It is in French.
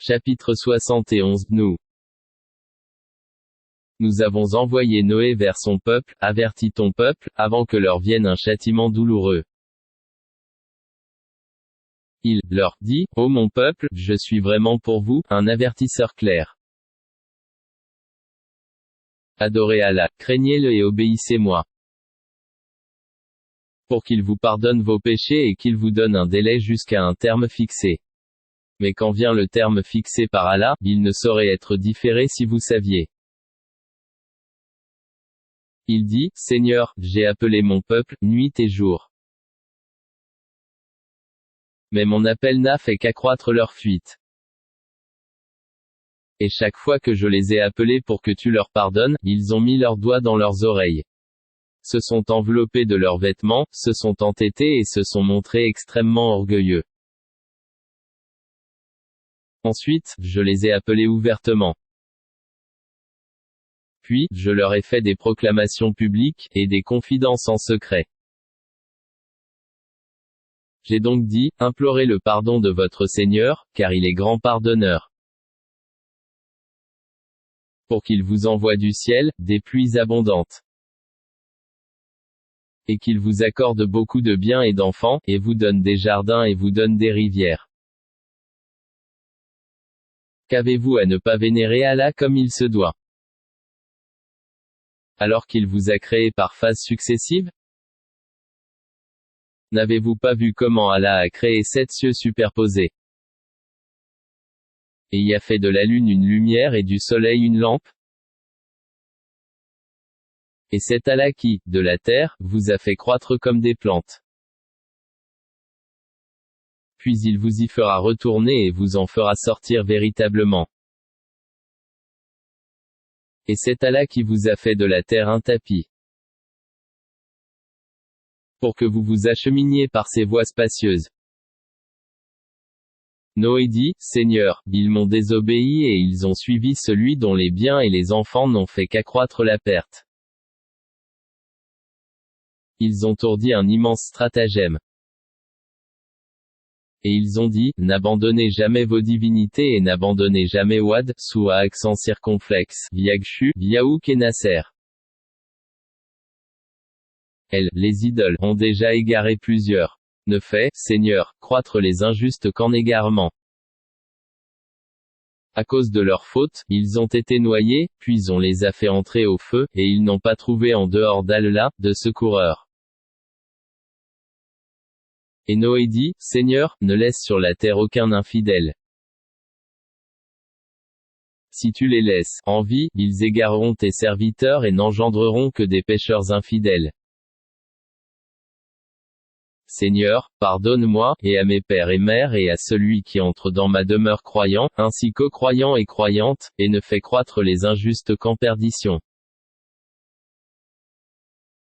Chapitre 71. Nous avons envoyé Noé vers son peuple, avertis ton peuple, avant que leur vienne un châtiment douloureux. Il leur dit, ô mon peuple, je suis vraiment pour vous, un avertisseur clair. Adorez Allah, craignez-le et obéissez-moi. Pour qu'il vous pardonne vos péchés et qu'il vous donne un délai jusqu'à un terme fixé. Mais quand vient le terme fixé par Allah, il ne saurait être différé si vous saviez. Il dit, Seigneur, j'ai appelé mon peuple, nuit et jour. Mais mon appel n'a fait qu'accroître leur fuite. Et chaque fois que je les ai appelés pour que tu leur pardonnes, ils ont mis leurs doigts dans leurs oreilles. Se sont enveloppés de leurs vêtements, se sont entêtés et se sont montrés extrêmement orgueilleux. Ensuite, je les ai appelés ouvertement. Puis, je leur ai fait des proclamations publiques, et des confidences en secret. J'ai donc dit, implorez le pardon de votre Seigneur, car il est grand pardonneur. Pour qu'il vous envoie du ciel, des pluies abondantes. Et qu'il vous accorde beaucoup de biens et d'enfants, et vous donne des jardins et vous donne des rivières. Qu'avez-vous à ne pas vénérer Allah comme il se doit? Alors qu'il vous a créé par phases successives? N'avez-vous pas vu comment Allah a créé 7 cieux superposés? Et y a fait de la lune une lumière et du soleil une lampe? Et c'est Allah qui, de la terre, vous a fait croître comme des plantes. Puis il vous y fera retourner et vous en fera sortir véritablement. Et c'est Allah qui vous a fait de la terre un tapis. Pour que vous vous acheminiez par ces voies spacieuses. Noé dit, Seigneur, ils m'ont désobéi et ils ont suivi celui dont les biens et les enfants n'ont fait qu'accroître la perte. Ils ont ourdi un immense stratagème. Et ils ont dit, n'abandonnez jamais vos divinités et n'abandonnez jamais Wad, sous à accent circonflexe, Yagshu, Yaouk et Nasser. Elles, les idoles, ont déjà égaré plusieurs. Ne fait, Seigneur, croître les injustes qu'en égarement. À cause de leur faute, ils ont été noyés, puis on les a fait entrer au feu, et ils n'ont pas trouvé en dehors d'Allah, de secoureur. Et Noé dit, Seigneur, ne laisse sur la terre aucun infidèle. Si tu les laisses en vie, ils égareront tes serviteurs et n'engendreront que des pécheurs infidèles. Seigneur, pardonne-moi, et à mes pères et mères et à celui qui entre dans ma demeure croyant, ainsi qu'aux croyants et croyantes, et ne fais croître les injustes qu'en perdition.